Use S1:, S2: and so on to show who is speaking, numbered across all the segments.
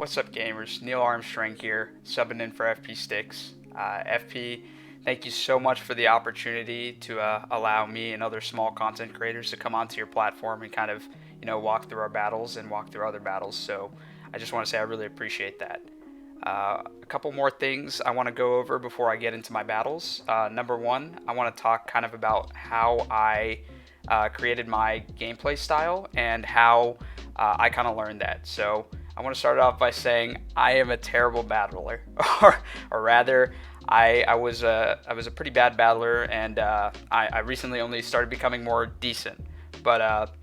S1: What's up, gamers? KneelArmstrang here, subbing in for FP Sticks. FP, thank you so much for the opportunity to allow me and other small content creators to come onto your platform and kind of, walk through our battles and walk through other battles. So I just want to say I really appreciate that. A couple more things I want to go over before I get into my battles. Number one, I want to talk kind of about how I created my gameplay style and how I kind of learned that. So I want to start off by saying I am a terrible battler, or rather, I was a pretty bad battler, and I recently only started becoming more decent. But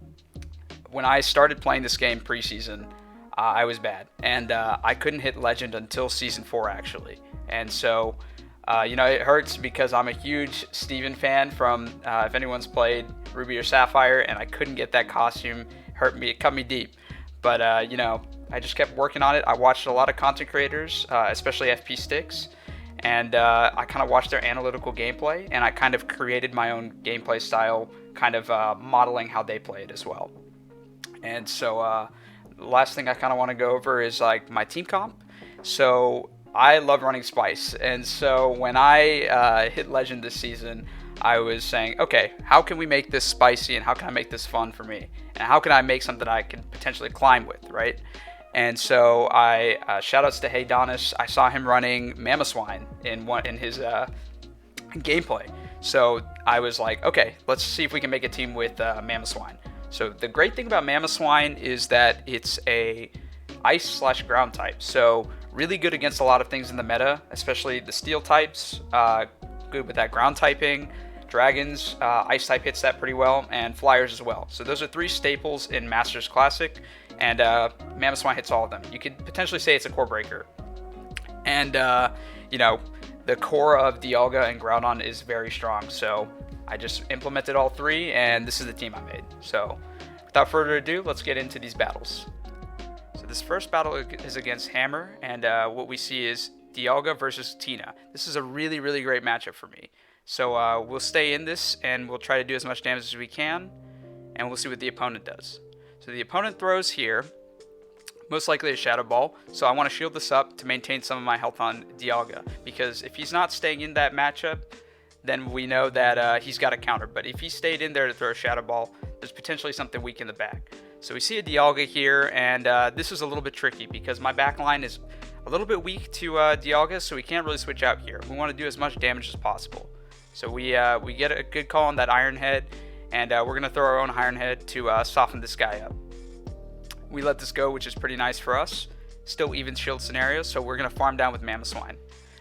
S1: when I started playing this game preseason, I was bad, and I couldn't hit Legend until Season 4 actually. And so, it hurts because I'm a huge Steven fan from if anyone's played Ruby or Sapphire, and I couldn't get that costume. It cut me deep. But I just kept working on it. I watched a lot of content creators, especially FP Sticks, and I kind of watched their analytical gameplay, and I kind of created my own gameplay style, kind of modeling how they play it as well. And so the last thing I kind of want to go over is like my team comp. So I love running Spice, and so when I hit Legend this season, I was saying, okay, how can we make this spicy, and how can I make this fun for me, and how can I make something I can potentially climb with, right? And so I shoutouts to Hey Donis. I saw him running MAMOSWINE in his gameplay. So I was like, okay, let's see if we can make a team with MAMOSWINE. So the great thing about MAMOSWINE is that it's a ice/ground type. So really good against a lot of things in the meta, especially the steel types. Good with that ground typing. Dragons, ice type hits that pretty well, and flyers as well. So those are three staples in Masters Classic, and MAMOSWINE hits all of them. You could potentially say it's a core breaker. And, the core of Dialga and Groudon is very strong, so I just implemented all three, and this is the team I made. So without further ado, let's get into these battles. So this first battle is against Hammer, and what we see is Dialga versus Tina. This is a really, really great matchup for me. So we'll stay in this, and we'll try to do as much damage as we can, and we'll see what the opponent does. So the opponent throws here, most likely a Shadow Ball, so I want to shield this up to maintain some of my health on Dialga, because if he's not staying in that matchup, then we know that he's got a counter. But if he stayed in there to throw a Shadow Ball, there's potentially something weak in the back. So we see a Dialga here, and this is a little bit tricky because my back line is a little bit weak to Dialga, so we can't really switch out here. We want to do as much damage as possible. So we get a good call on that Iron Head, and we're going to throw our own Iron Head to soften this guy up. We let this go, which is pretty nice for us. Still even shield scenario, so we're going to farm down with MAMOSWINE.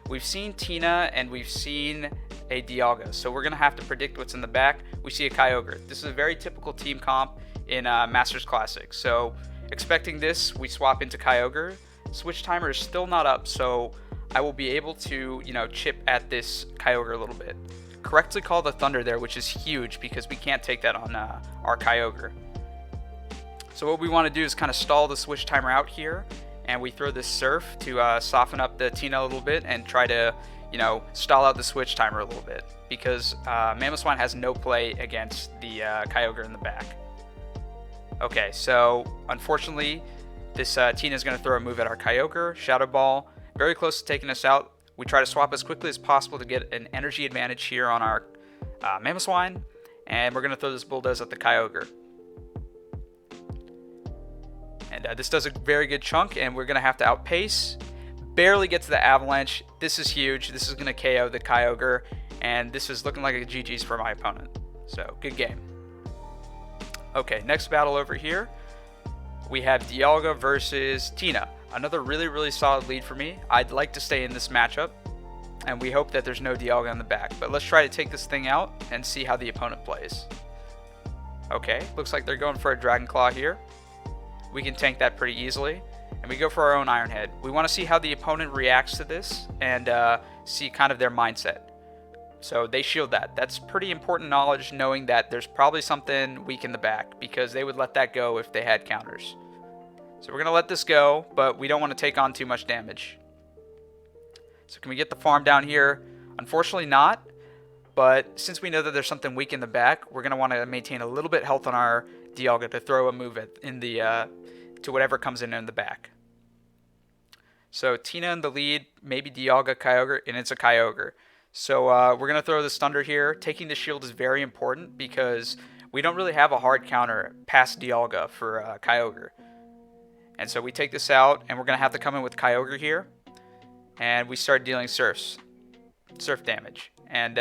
S1: We've seen Tina, and we've seen a Dialga, so we're going to have to predict what's in the back. We see a Kyogre. This is a very typical team comp in Masters Classic. So expecting this, we swap into Kyogre. Switch timer is still not up, so I will be able to, chip at this Kyogre a little bit. Correctly call the Thunder there, which is huge because we can't take that on our Kyogre. So what we want to do is kind of stall the switch timer out here, and we throw this Surf to soften up the Tina a little bit and try to, stall out the switch timer a little bit, because MAMOSWINE has no play against the Kyogre in the back. Okay, so unfortunately, this Tina is going to throw a move at our Kyogre, Shadow Ball, very close to taking us out. We try to swap as quickly as possible to get an energy advantage here on our MAMOSWINE, and we're going to throw this Bulldoze at the Kyogre. And this does a very good chunk, and we're going to have to outpace. Barely get to the Avalanche. This is huge. This is going to KO the Kyogre, and this is looking like a GG's for my opponent. So, good game. Okay, next battle over here. We have Dialga versus Tina. Another really, really solid lead for me. I'd like to stay in this matchup, and we hope that there's no Dialga in the back. But let's try to take this thing out and see how the opponent plays. Okay, looks like they're going for a Dragon Claw here. We can tank that pretty easily, and we go for our own Iron Head. We want to see how the opponent reacts to this and see kind of their mindset. So they shield that. That's pretty important knowledge, knowing that there's probably something weak in the back, because they would let that go if they had counters. So we're going to let this go, but we don't want to take on too much damage. So can we get the farm down here? Unfortunately not, but since we know that there's something weak in the back, we're going to want to maintain a little bit health on our Dialga to throw a move to whatever comes in the back. So Tina in the lead, maybe Dialga, Kyogre, and it's a Kyogre. So we're going to throw this Thunder here. Taking the shield is very important because we don't really have a hard counter past Dialga for Kyogre. And so we take this out, and we're going to have to come in with Kyogre here. And we start dealing surf damage. And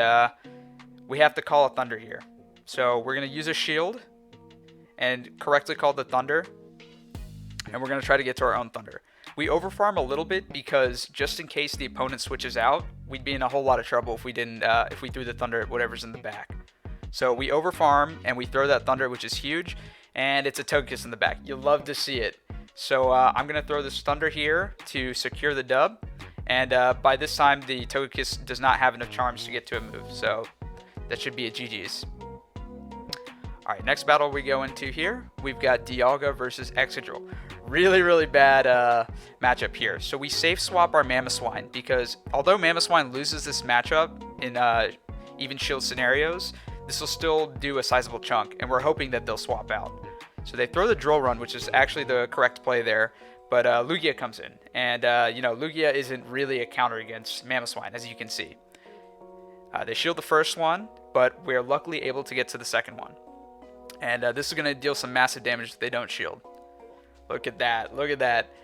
S1: we have to call a Thunder here. So we're going to use a shield and correctly call the Thunder. And we're going to try to get to our own Thunder. We overfarm a little bit because just in case the opponent switches out, we'd be in a whole lot of trouble if we didn't, if we threw the Thunder at whatever's in the back. So we overfarm and we throw that Thunder, which is huge, and it's a Togekiss in the back. You'll love to see it. So I'm going to throw this Thunder here to secure the dub, and by this time the Togekiss does not have enough charms to get to a move, so that should be a GG's. Alright, next battle we go into here, we've got Dialga versus Excadrill. Really bad matchup here. So we safe swap our MAMOSWINE because although MAMOSWINE loses this matchup in even shield scenarios, this will still do a sizable chunk, and we're hoping that they'll swap out. So they throw the Drill Run, which is actually the correct play there, but Lugia comes in, and you know, Lugia isn't really a counter against MAMOSWINE, as you can see. They shield the first one, but we're luckily able to get to the second one. And this is going to deal some massive damage if they don't shield. Look at that. Look at that.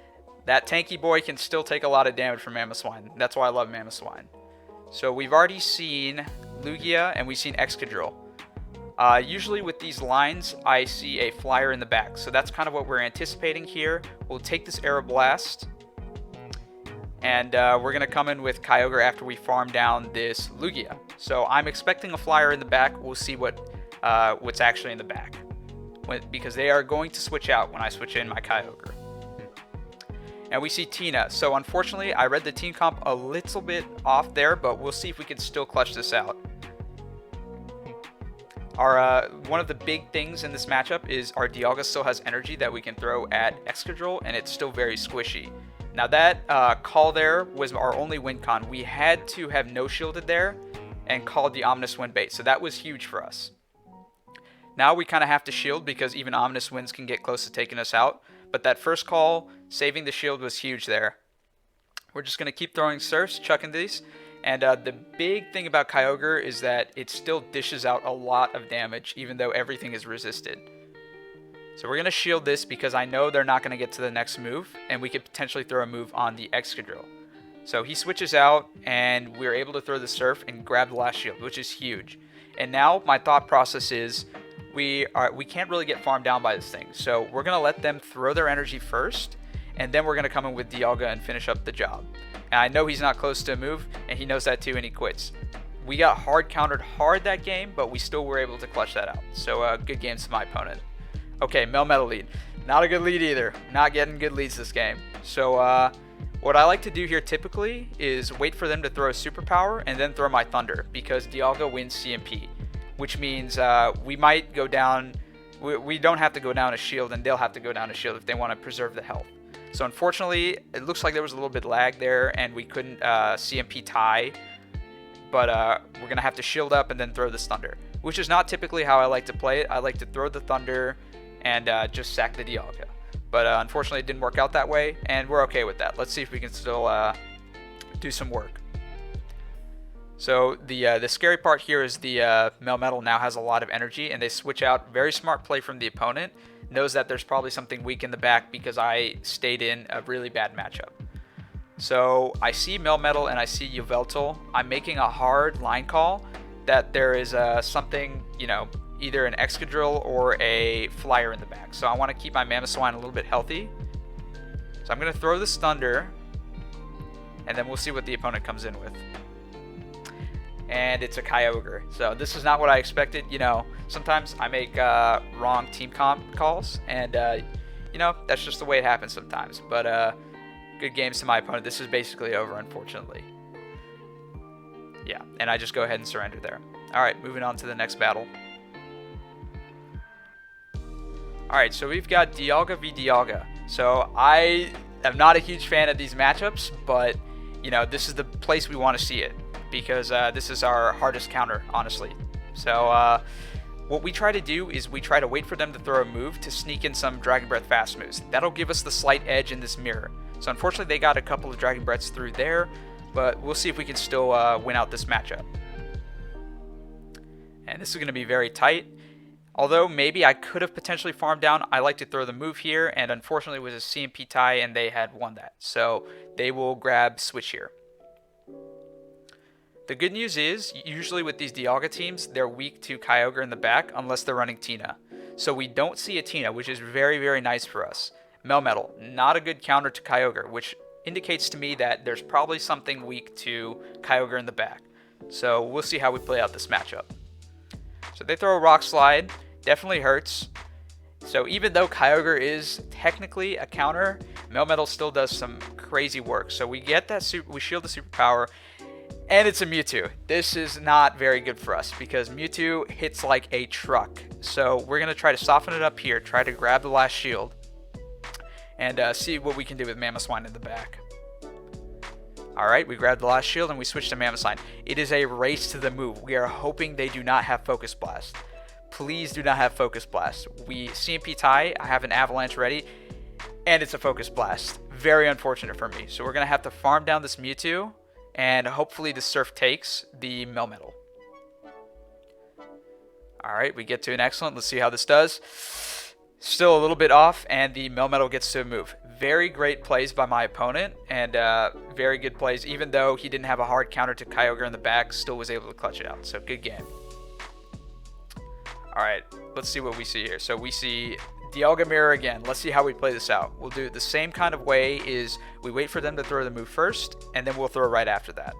S1: That tanky boy can still take a lot of damage from MAMOSWINE. That's why I love MAMOSWINE. So we've already seen Lugia and we've seen Excadrill. Usually with these lines, I see a flyer in the back. So that's kind of what we're anticipating here. We'll take this Aeroblast. And we're going to come in with Kyogre after we farm down this Lugia. So I'm expecting a flyer in the back. We'll see what's actually in the back. Because they are going to switch out when I switch in my Kyogre. And we see Tina. So unfortunately, I read the team comp a little bit off there, but we'll see if we can still clutch this out. Our one of the big things in this matchup is our Dialga still has energy that we can throw at Excadrill, and it's still very squishy. Now that call there was our only win con. We had to have no shielded there and called the Ominous Wind bait, so that was huge for us. Now we kind of have to shield because even Ominous Winds can get close to taking us out. But that first call, saving the shield was huge there. We're just going to keep throwing surfs, chucking these. And the big thing about Kyogre is that it still dishes out a lot of damage even though everything is resisted. So we're going to shield this because I know they're not going to get to the next move. And we could potentially throw a move on the Excadrill. So he switches out and we're able to throw the surf and grab the last shield, which is huge. And now my thought process is we can't really get farmed down by this thing. So we're going to let them throw their energy first, and then we're going to come in with Dialga and finish up the job. And I know he's not close to a move, and he knows that too, and he quits. We got hard countered hard that game, but we still were able to clutch that out. So good games to my opponent. Okay, Melmetal lead. Not a good lead either. Not getting good leads this game. So what I like to do here typically is wait for them to throw a superpower and then throw my Thunder, because Dialga wins CMP. Which means we might go down, we don't have to go down a shield, and they'll have to go down a shield if they want to preserve the health. So unfortunately, it looks like there was a little bit lag there, and we couldn't CMP tie. But we're going to have to shield up and then throw this Thunder, which is not typically how I like to play it. I like to throw the Thunder and just sack the Dialga. But unfortunately, it didn't work out that way, and we're okay with that. Let's see if we can still do some work. So the scary part here is the Melmetal now has a lot of energy, and they switch out. Very smart play from the opponent. Knows that there's probably something weak in the back because I stayed in a really bad matchup. So I see Melmetal and I see Yveltal. I'm making a hard line call that there is something, you know, either an Excadrill or a flyer in the back. So I want to keep my MAMOSWINE a little bit healthy. So I'm going to throw this Thunder, and then we'll see what the opponent comes in with. And it's a Kyogre. So this is not what I expected. You know, sometimes I make wrong team comp calls, and you know, that's just the way it happens sometimes. But good games to my opponent. This is basically over, unfortunately. Yeah, and I just go ahead and surrender there. Alright, moving on to the next battle. Alright, so we've got Dialga v Dialga. So I am not a huge fan of these matchups, but you know, this is the place we want to see it, because this is our hardest counter, honestly. So what we try to do is we try to wait for them to throw a move to sneak in some Dragon Breath fast moves. That'll give us the slight edge in this mirror. So unfortunately they got a couple of Dragon Breaths through there, but we'll see if we can still win out this matchup. And this is going to be very tight. Although maybe I could have potentially farmed down, I like to throw the move here, and unfortunately it was a CMP tie and they had won that. So they will grab switch here. The good news is, usually with these Dialga teams, they're weak to Kyogre in the back unless they're running Tina. So we don't see a Tina, which is very, very nice for us. Melmetal, not a good counter to Kyogre, which indicates to me that there's probably something weak to Kyogre in the back. So we'll see how we play out this matchup. So they throw a Rock Slide, definitely hurts. So even though Kyogre is technically a counter, Melmetal still does some crazy work. So we get that we shield the superpower, and it's a Mewtwo. This is not very good for us because Mewtwo hits like a truck. So we're gonna try to soften it up here, try to grab the last shield, and see what we can do with Mamoswine in the back. Alright, we grabbed the last shield and we switch to Mamoswine. It is a race to the move. We are hoping they do not have Focus Blast. Please do not have Focus Blast. We CMP tie, I have an Avalanche ready, and it's a Focus Blast. Very unfortunate for me. So we're going to have to farm down this Mewtwo, and hopefully the Surf takes the Melmetal. Alright, we get to an excellent. Let's see how this does. Still a little bit off, and the Melmetal gets to move. Very great plays by my opponent, and very good plays. Even though he didn't have a hard counter to Kyogre in the back, still was able to clutch it out. So good game. Alright, let's see what we see here. So we see Dialga Mirror again. Let's see how we play this out. We'll do it the same kind of way. Is we wait for them to throw the move first, and then we'll throw right after that.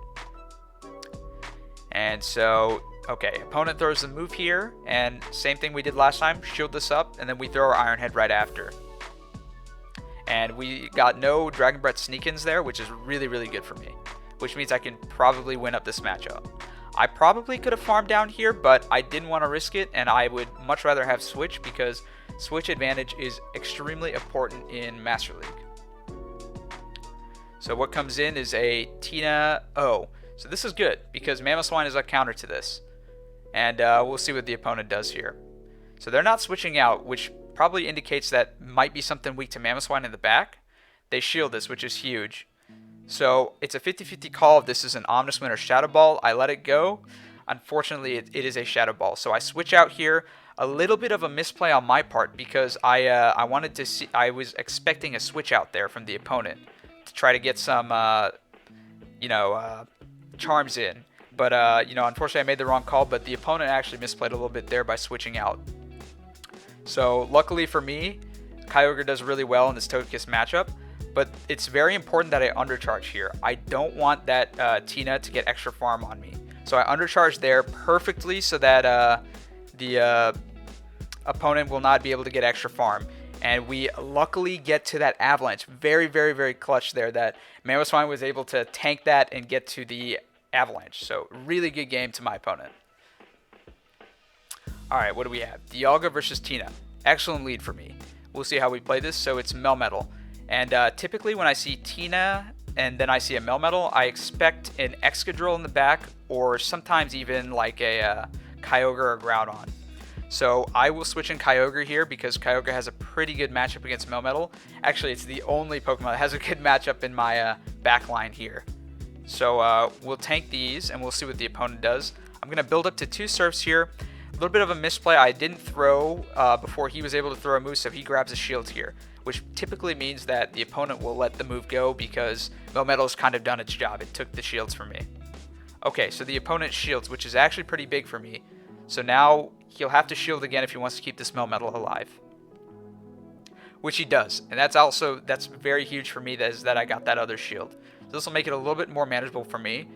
S1: And so, okay, opponent throws the move here, and same thing we did last time, shield this up, and then we throw our Iron Head right after. And we got no Dragon Breath sneak-ins there, which is really, really good for me, which means I can probably win up this matchup. I probably could have farmed down here, but I didn't want to risk it, and I would much rather have Switch because Switch advantage is extremely important in Master League. So what comes in is a Tina O. So this is good because Mamoswine is a counter to this. And we'll see what the opponent does here. So they're not switching out, which probably indicates that might be something weak to Mamoswine in the back. They shield this, which is huge. So it's a 50-50 call if this is an MAMOSWINE or Shadow Ball. I let it go. Unfortunately, it is a Shadow Ball. So I switch out here. A little bit of a misplay on my part because I wanted to see. I was expecting a switch out there from the opponent to try to get some, charms in. But, unfortunately I made the wrong call, but the opponent actually misplayed a little bit there by switching out. So, luckily for me, Kyogre does really well in this Togekiss matchup, but it's very important that I undercharge here. I don't want that Tina to get extra farm on me. So I undercharge there perfectly so that the opponent will not be able to get extra farm. And we luckily get to that Avalanche. Very, very, very clutch there that Mamoswine was able to tank that and get to the Avalanche. So really good game to my opponent. Alright, what do we have? Dialga versus Tina. Excellent lead for me. We'll see how we play this. So it's Melmetal. And typically when I see Tina and then I see a Melmetal, I expect an Excadrill in the back or sometimes even like a Kyogre or Groudon. So I will switch in Kyogre here because Kyogre has a pretty good matchup against Melmetal. Actually, it's the only Pokemon that has a good matchup in my back line here. So we'll tank these and we'll see what the opponent does. I'm going to build up to 2 Surfs here. A little bit of a misplay. I didn't throw before he was able to throw a move, so he grabs a shield here, which typically means that the opponent will let the move go because Melmetal's kind of done its job. It took the shields from me. Okay, so the opponent shields, which is actually pretty big for me. So now he'll have to shield again if he wants to keep this Melmetal alive. Which he does. And that's very huge for me that I got that other shield. So this will make it a little bit more manageable for me.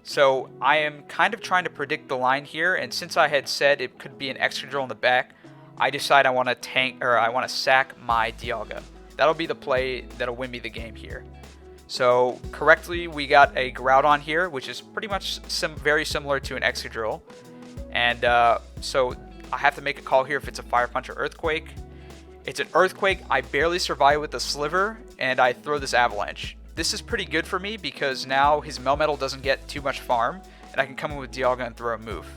S1: So I am kind of trying to predict the line here, and since I had said it could be an Excadrill in the back, I decide I want to sack my Dialga. That'll be the play that'll win me the game here. So correctly, we got a Groudon here, which is pretty much very similar to an Excadrill. And so I have to make a call here if it's a Fire Punch or Earthquake. It's an Earthquake. I barely survive with the Sliver, and I throw this Avalanche. This is pretty good for me because now his Melmetal doesn't get too much farm, and I can come in with Dialga and throw a move.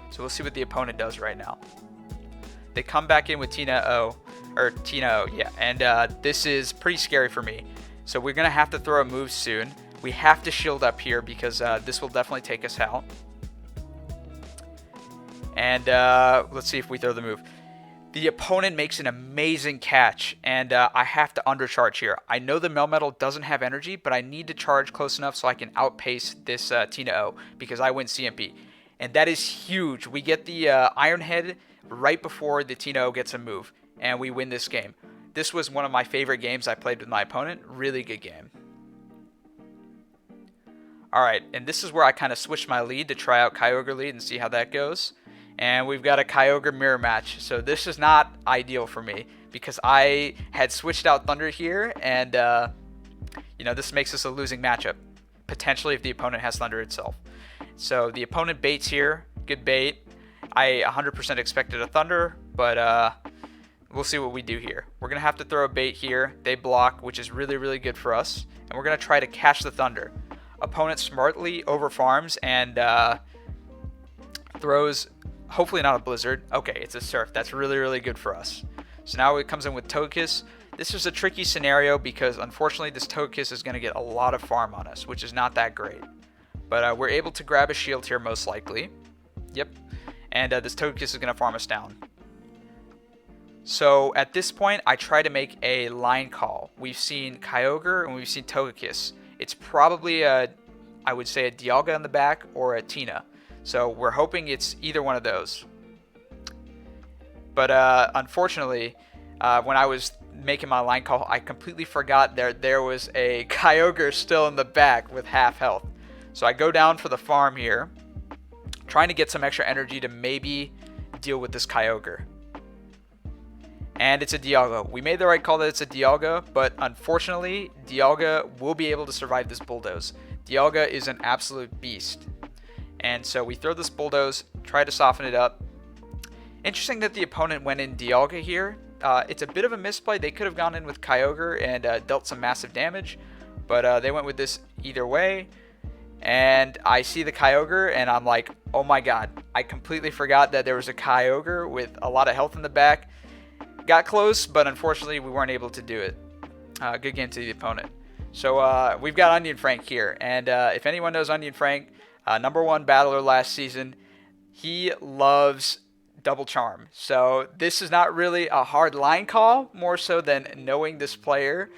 S1: So we'll see what the opponent does right now. They come back in with Tina O. or Tina O, yeah. And this is pretty scary for me. So we're going to have to throw a move soon. We have to shield up here because this will definitely take us out. And let's see if we throw the move. The opponent makes an amazing catch, and I have to undercharge here. I know the Melmetal doesn't have energy, but I need to charge close enough so I can outpace this Tina O because I win CMP. And that is huge. We get the Iron Head right before the Tina O gets a move, and we win this game. This was one of my favorite games I played with my opponent. Really good game. Alright, and this is where I kind of switched my lead to try out Kyogre lead and see how that goes. And we've got a Kyogre mirror match. So this is not ideal for me because I had switched out Thunder here, and you know, this makes us a losing matchup potentially if the opponent has Thunder itself. So the opponent baits here, good bait. I 100% expected a Thunder, but we'll see what we do here. We're gonna have to throw a bait here. They block, which is really, really good for us, and we're gonna try to catch the Thunder. Opponent smartly over farms and throws. Hopefully not a Blizzard. Okay, it's a Surf. That's really, really good for us. So now it comes in with Togekiss. This is a tricky scenario because unfortunately this Togekiss is going to get a lot of farm on us, which is not that great. But we're able to grab a shield here most likely. Yep. And this Togekiss is going to farm us down. So at this point, I try to make a line call. We've seen Kyogre and we've seen Togekiss. It's probably I would say a Dialga in the back or a Tina. So we're hoping it's either one of those. But unfortunately, when I was making my line call, I completely forgot there was a Kyogre still in the back with half health. So I go down for the farm here, trying to get some extra energy to maybe deal with this Kyogre. And it's a Dialga. We made the right call that it's a Dialga, but unfortunately, Dialga will be able to survive this Bulldoze. Dialga is an absolute beast. And so we throw this Bulldoze, try to soften it up. Interesting that the opponent went in Dialga here. It's a bit of a misplay. They could have gone in with Kyogre and dealt some massive damage, but they went with this either way. And I see the Kyogre, and I'm like, oh my god. I completely forgot that there was a Kyogre with a lot of health in the back. Got close, but unfortunately we weren't able to do it. Good game to the opponent. So we've got Onion Frank here, and if anyone knows Onion Frank, #1 battler last season, he loves Double Charm. So this is not really a hard line call, more so than knowing this player,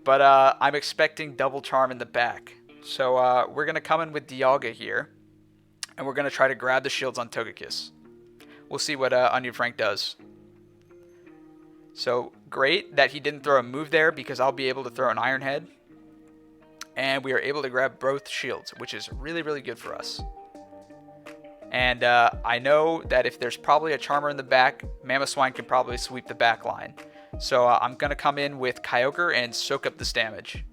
S1: but I'm expecting Double Charm in the back. So we're going to come in with Dialga here, and we're going to try to grab the shields on Togekiss. We'll see what Onion Frank does. So great that he didn't throw a move there because I'll be able to throw an Iron Head. And we are able to grab both shields, which is really, really good for us. And I know that if there's probably a Charmer in the back, MAMOSWINE can probably sweep the back line. So I'm going to come in with Kyogre and soak up this damage.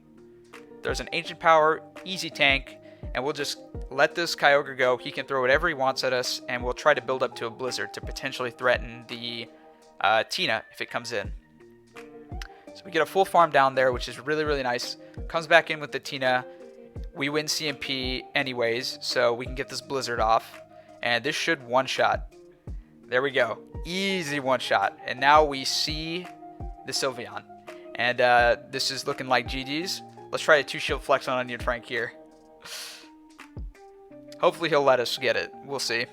S1: There's an Ancient Power, easy tank, and we'll just let this Kyogre go. He can throw whatever he wants at us, and we'll try to build up to a Blizzard to potentially threaten the Tina if it comes in. So we get a full farm down there, which is really, really nice. Comes back in with the Tina. We win CMP anyways, so we can get this Blizzard off. And this should one-shot. There we go. Easy one-shot. And now we see the Sylveon. And this is looking like GG's. Let's try a 2-shield flex on Onion Frank here. Hopefully he'll let us get it. We'll see.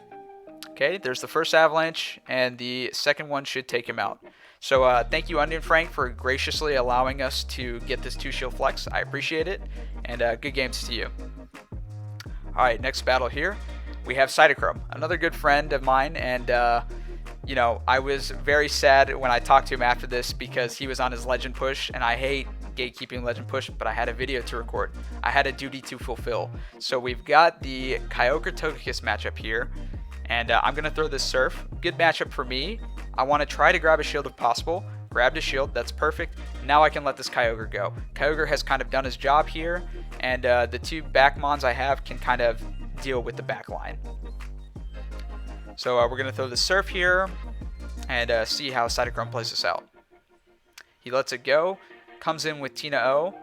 S1: Okay, there's the first avalanche, and the second one should take him out. So thank you, Onion Frank, for graciously allowing us to get this 2-shield flex. I appreciate it, and good games to you. Alright, next battle here. We have Cytochrome, another good friend of mine, and you know, I was very sad when I talked to him after this because he was on his legend push, and I hate gatekeeping legend push, but I had a video to record. I had a duty to fulfill. So we've got the Kyogre Togekiss matchup here, and I'm going to throw this Surf. Good matchup for me. I want to try to grab a shield if possible. Grabbed a shield, that's perfect. Now I can let this Kyogre go. Kyogre has kind of done his job here, and the 2 back mons I have can kind of deal with the back line. So we're going to throw the Surf here and see how Cytochrome plays this out. He lets it go, comes in with Tina O.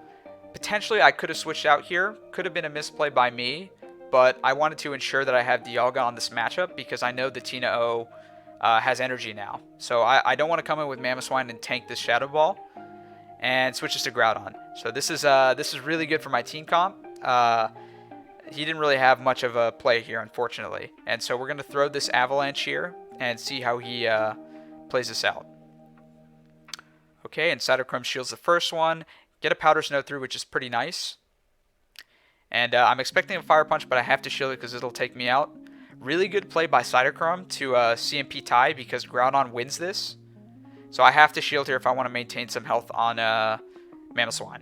S1: Potentially I could have switched out here. Could have been a misplay by me, but I wanted to ensure that I have Dialga on this matchup because I know the Tina O has energy now. So I don't want to come in with Mamoswine and tank this Shadow Ball and switches to Groudon. So this is really good for my team comp. He didn't really have much of a play here, unfortunately. And so we're going to throw this Avalanche here and see how he plays this out. Okay, and Cytochrome shields the first one. Get a Powder Snow through, which is pretty nice. And I'm expecting a Fire Punch, but I have to shield it because it'll take me out. Really good play by Cytochrome to CMP tie because Groudon wins this. So I have to shield here if I want to maintain some health on Mamoswine.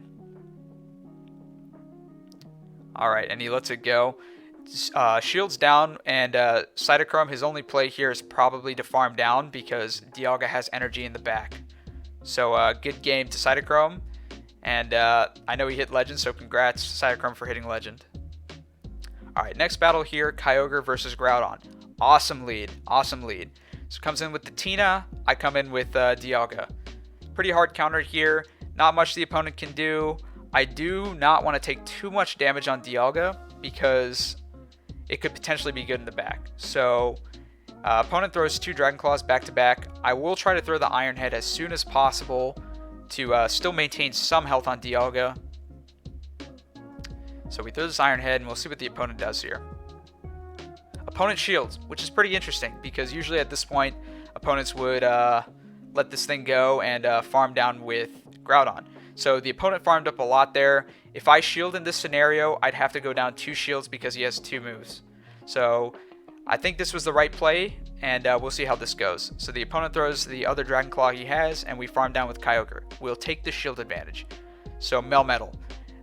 S1: Alright, and he lets it go. Shields down, and Cytochrome, his only play here is probably to farm down because Dialga has energy in the back. So good game to Cytochrome. And I know he hit Legend, so congrats Cytochrome for hitting Legend. Alright, next battle here, Kyogre versus Groudon. Awesome lead, awesome lead. So comes in with the Tina, I come in with Dialga. Pretty hard counter here, not much the opponent can do. I do not want to take too much damage on Dialga because it could potentially be good in the back. So opponent throws 2 Dragon Claws back to back. I will try to throw the Iron Head as soon as possible to still maintain some health on Dialga. So we throw this Iron Head and we'll see what the opponent does here. Opponent shields, which is pretty interesting because usually at this point opponents would let this thing go and farm down with Groudon. So the opponent farmed up a lot there. If I shield in this scenario, I'd have to go down 2 shields because he has 2 moves. So I think this was the right play, and we'll see how this goes. So the opponent throws the other Dragon Claw he has, and we farm down with Kyogre. We'll take the shield advantage. So Melmetal.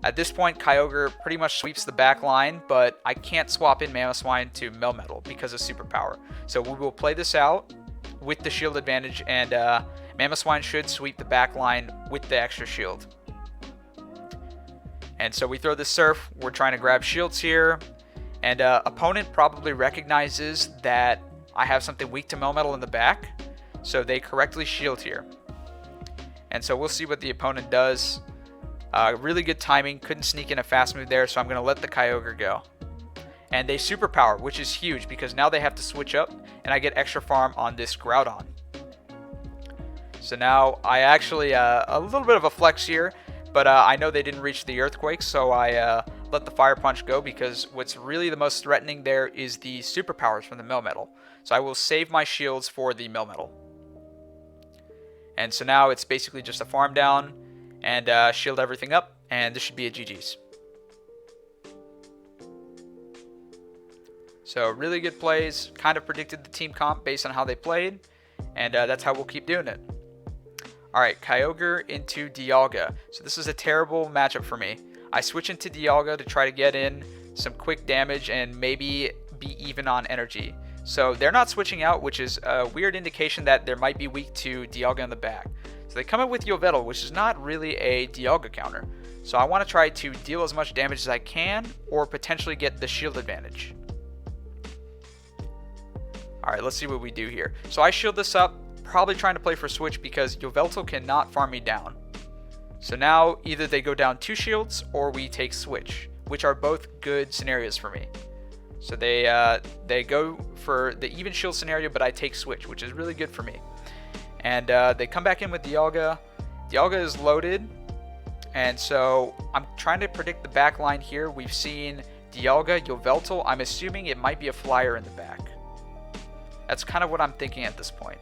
S1: At this point, Kyogre pretty much sweeps the back line, but I can't swap in Mamoswine to Melmetal because of Superpower. So we will play this out with the shield advantage, and Mamoswine should sweep the back line with the extra shield. And so we throw the Surf. We're trying to grab shields here. And opponent probably recognizes that I have something weak to Melmetal in the back. So they correctly shield here. And so we'll see what the opponent does. Really good timing. Couldn't sneak in a fast move there. So I'm going to let the Kyogre go. And they Superpower, which is huge because now they have to switch up. And I get extra farm on this Groudon. So now I actually, a little bit of a flex here, but I know they didn't reach the Earthquake, so I let the Fire Punch go because what's really the most threatening there is the Superpowers from the Melmetal. So I will save my shields for the Melmetal. And so now it's basically just a farm down and shield everything up, and this should be a GG's. So really good plays, kind of predicted the team comp based on how they played, and that's how we'll keep doing it. Alright, Kyogre into Dialga. So this is a terrible matchup for me. I switch into Dialga to try to get in some quick damage and maybe be even on energy. So they're not switching out, which is a weird indication that they might be weak to Dialga in the back. So they come in with Yveltal, which is not really a Dialga counter. So I want to try to deal as much damage as I can or potentially get the shield advantage. Alright, let's see what we do here. So I shield this up. Probably trying to play for switch because Yveltal cannot farm me down. So now either they go down 2 shields or we take switch, which are both good scenarios for me. So they go for the even shield scenario, but I take switch, which is really good for me. And they come back in with Dialga. Dialga is loaded, and so I'm trying to predict the back line here. We've seen Dialga, Yveltal. I'm assuming it might be a flyer in the back. That's kind of what I'm thinking at this point.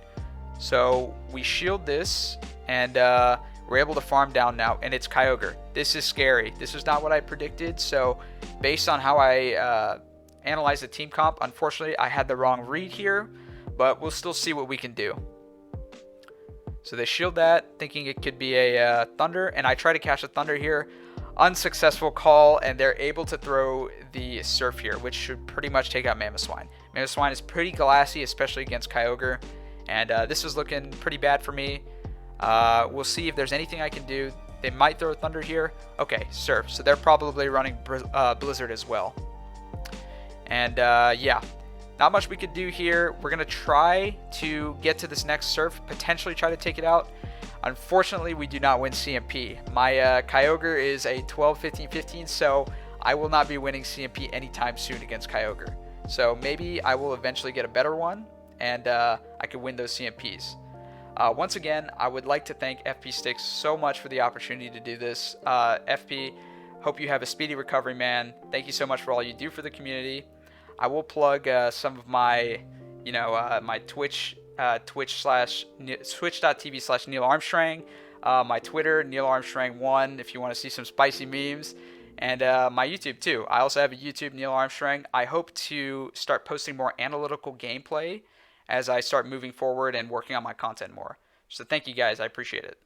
S1: So we shield this, and we're able to farm down now, and it's Kyogre. This is scary. This is not what I predicted, so based on how I analyzed the team comp, unfortunately I had the wrong read here, but we'll still see what we can do. So they shield that, thinking it could be a Thunder, and I try to catch a Thunder here. Unsuccessful call, and they're able to throw the Surf here, which should pretty much take out Mamoswine. Mamoswine is pretty glassy, especially against Kyogre. And this is looking pretty bad for me. We'll see if there's anything I can do. They might throw Thunder here. Okay, Surf. So they're probably running Blizzard as well. And yeah, not much we could do here. We're going to try to get to this next Surf, potentially try to take it out. Unfortunately, we do not win CMP. My Kyogre is a 12-15-15, so I will not be winning CMP anytime soon against Kyogre. So maybe I will eventually get a better one. and I could win those CMPs. Once again, I would like to thank FP Sticks so much for the opportunity to do this. FP, hope you have a speedy recovery, man. Thank you so much for all you do for the community. I will plug some of my, my twitch.tv/KneelArmstrang, my Twitter, KneelArmstrang1, if you want to see some spicy memes, and my YouTube too. I also have a YouTube, Neil Armstrang. I hope to start posting more analytical gameplay as I start moving forward and working on my content more. So thank you guys. I appreciate it.